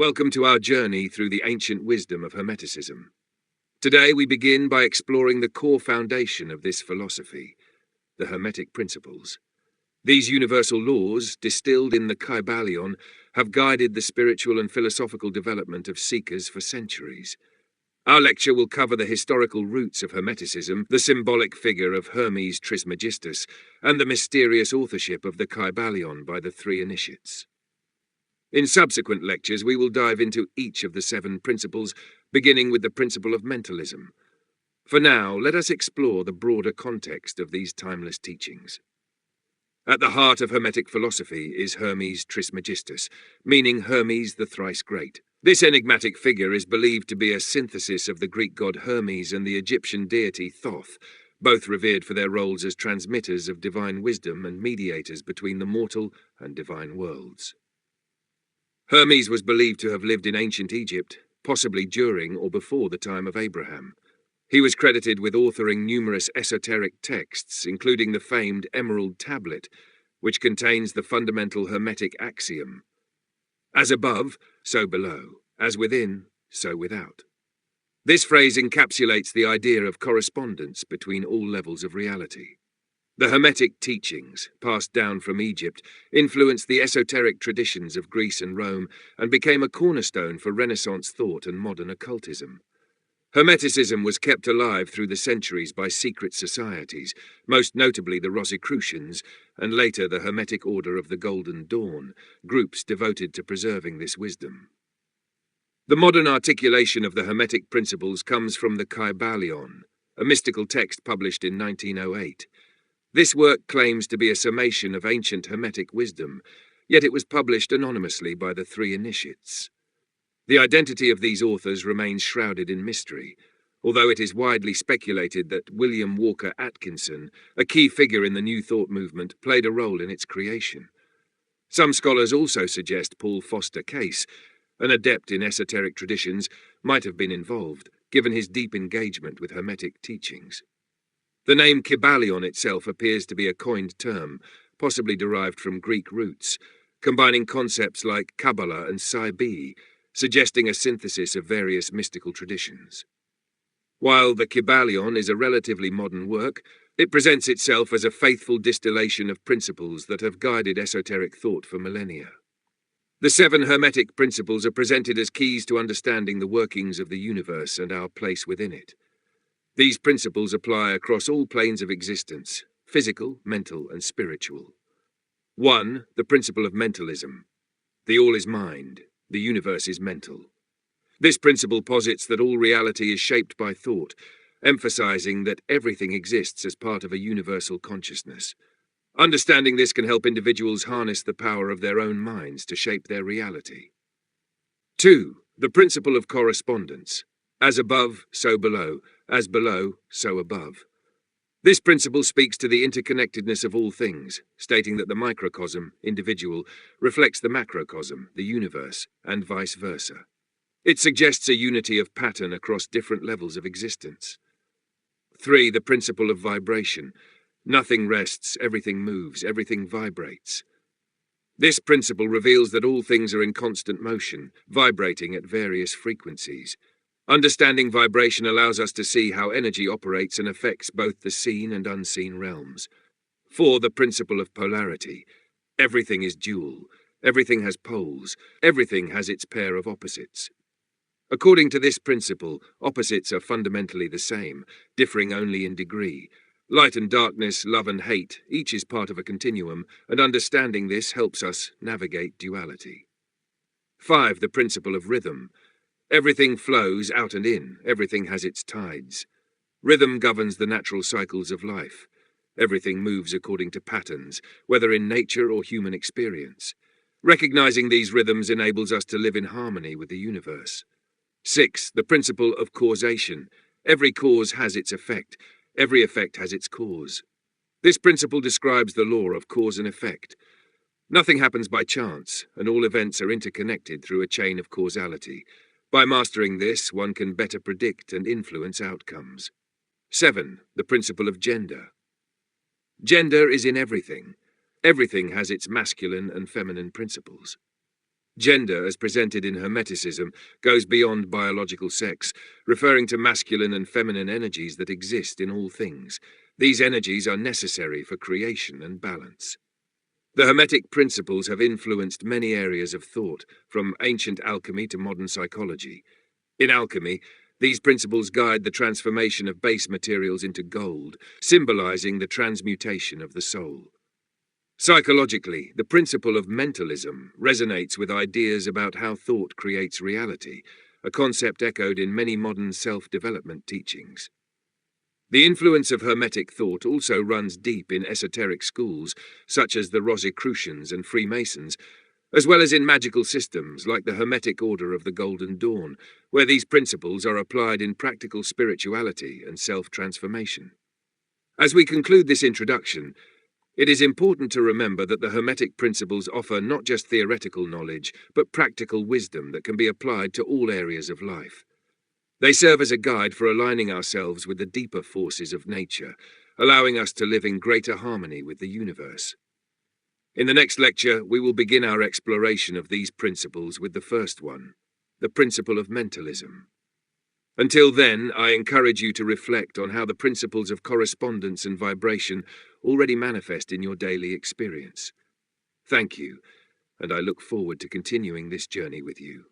Welcome to our journey through the ancient wisdom of Hermeticism. Today we begin by exploring the core foundation of this philosophy, the Hermetic Principles. These universal laws, distilled in the Kybalion, have guided the spiritual and philosophical development of seekers for centuries. Our lecture will cover the historical roots of Hermeticism, the symbolic figure of Hermes Trismegistus, and the mysterious authorship of the Kybalion by the three initiates. In subsequent lectures, we will dive into each of the 7 principles, beginning with the principle of mentalism. For now, let us explore the broader context of these timeless teachings. At the heart of Hermetic philosophy is Hermes Trismegistus, meaning Hermes the thrice great. This enigmatic figure is believed to be a synthesis of the Greek god Hermes and the Egyptian deity Thoth, both revered for their roles as transmitters of divine wisdom and mediators between the mortal and divine worlds. Hermes was believed to have lived in ancient Egypt, possibly during or before the time of Abraham. He was credited with authoring numerous esoteric texts, including the famed Emerald Tablet, which contains the fundamental Hermetic axiom, "As above, so below, as within, so without." This phrase encapsulates the idea of correspondence between all levels of reality. The Hermetic teachings, passed down from Egypt, influenced the esoteric traditions of Greece and Rome and became a cornerstone for Renaissance thought and modern occultism. Hermeticism was kept alive through the centuries by secret societies, most notably the Rosicrucians, and later the Hermetic Order of the Golden Dawn, groups devoted to preserving this wisdom. The modern articulation of the Hermetic principles comes from the Kybalion, a mystical text published in 1908. This work claims to be a summation of ancient Hermetic wisdom, yet it was published anonymously by the three initiates. The identity of these authors remains shrouded in mystery, although it is widely speculated that William Walker Atkinson, a key figure in the New Thought movement, played a role in its creation. Some scholars also suggest Paul Foster Case, an adept in esoteric traditions, might have been involved, given his deep engagement with Hermetic teachings. The name Kybalion itself appears to be a coined term, possibly derived from Greek roots, combining concepts like Kabbalah and Psi-B, suggesting a synthesis of various mystical traditions. While the Kybalion is a relatively modern work, it presents itself as a faithful distillation of principles that have guided esoteric thought for millennia. The 7 Hermetic Principles are presented as keys to understanding the workings of the universe and our place within it. These principles apply across all planes of existence, physical, mental, and spiritual. 1. The principle of mentalism. The all is mind, the universe is mental. This principle posits that all reality is shaped by thought, emphasizing that everything exists as part of a universal consciousness. Understanding this can help individuals harness the power of their own minds to shape their reality. 2. The principle of correspondence. As above, so below. As below, so above. This principle speaks to the interconnectedness of all things, stating that the microcosm, individual, reflects the macrocosm, the universe, and vice versa. It suggests a unity of pattern across different levels of existence. 3. The principle of vibration. Nothing rests, everything moves, everything vibrates. This principle reveals that all things are in constant motion, vibrating at various frequencies. Understanding vibration allows us to see how energy operates and affects both the seen and unseen realms. 4. The principle of polarity. Everything is dual. Everything has poles. Everything has its pair of opposites. According to this principle, opposites are fundamentally the same, differing only in degree. Light and darkness, love and hate, each is part of a continuum, and understanding this helps us navigate duality. 5. The principle of rhythm. Everything flows out and in, everything has its tides. Rhythm governs the natural cycles of life. Everything moves according to patterns, whether in nature or human experience. Recognizing these rhythms enables us to live in harmony with the universe. 6. The principle of causation. Every cause has its effect. Every effect has its cause. This principle describes the law of cause and effect. Nothing happens by chance, and all events are interconnected through a chain of causality. By mastering this, one can better predict and influence outcomes. 7. The principle of gender. Gender is in everything. Everything has its masculine and feminine principles. Gender, as presented in Hermeticism, goes beyond biological sex, referring to masculine and feminine energies that exist in all things. These energies are necessary for creation and balance. The Hermetic principles have influenced many areas of thought, from ancient alchemy to modern psychology. In alchemy, these principles guide the transformation of base materials into gold, symbolizing the transmutation of the soul. Psychologically, the principle of mentalism resonates with ideas about how thought creates reality, a concept echoed in many modern self-development teachings. The influence of Hermetic thought also runs deep in esoteric schools, such as the Rosicrucians and Freemasons, as well as in magical systems like the Hermetic Order of the Golden Dawn, where these principles are applied in practical spirituality and self-transformation. As we conclude this introduction, it is important to remember that the Hermetic principles offer not just theoretical knowledge, but practical wisdom that can be applied to all areas of life. They serve as a guide for aligning ourselves with the deeper forces of nature, allowing us to live in greater harmony with the universe. In the next lecture, we will begin our exploration of these principles with the first one, the principle of mentalism. Until then, I encourage you to reflect on how the principles of correspondence and vibration already manifest in your daily experience. Thank you, and I look forward to continuing this journey with you.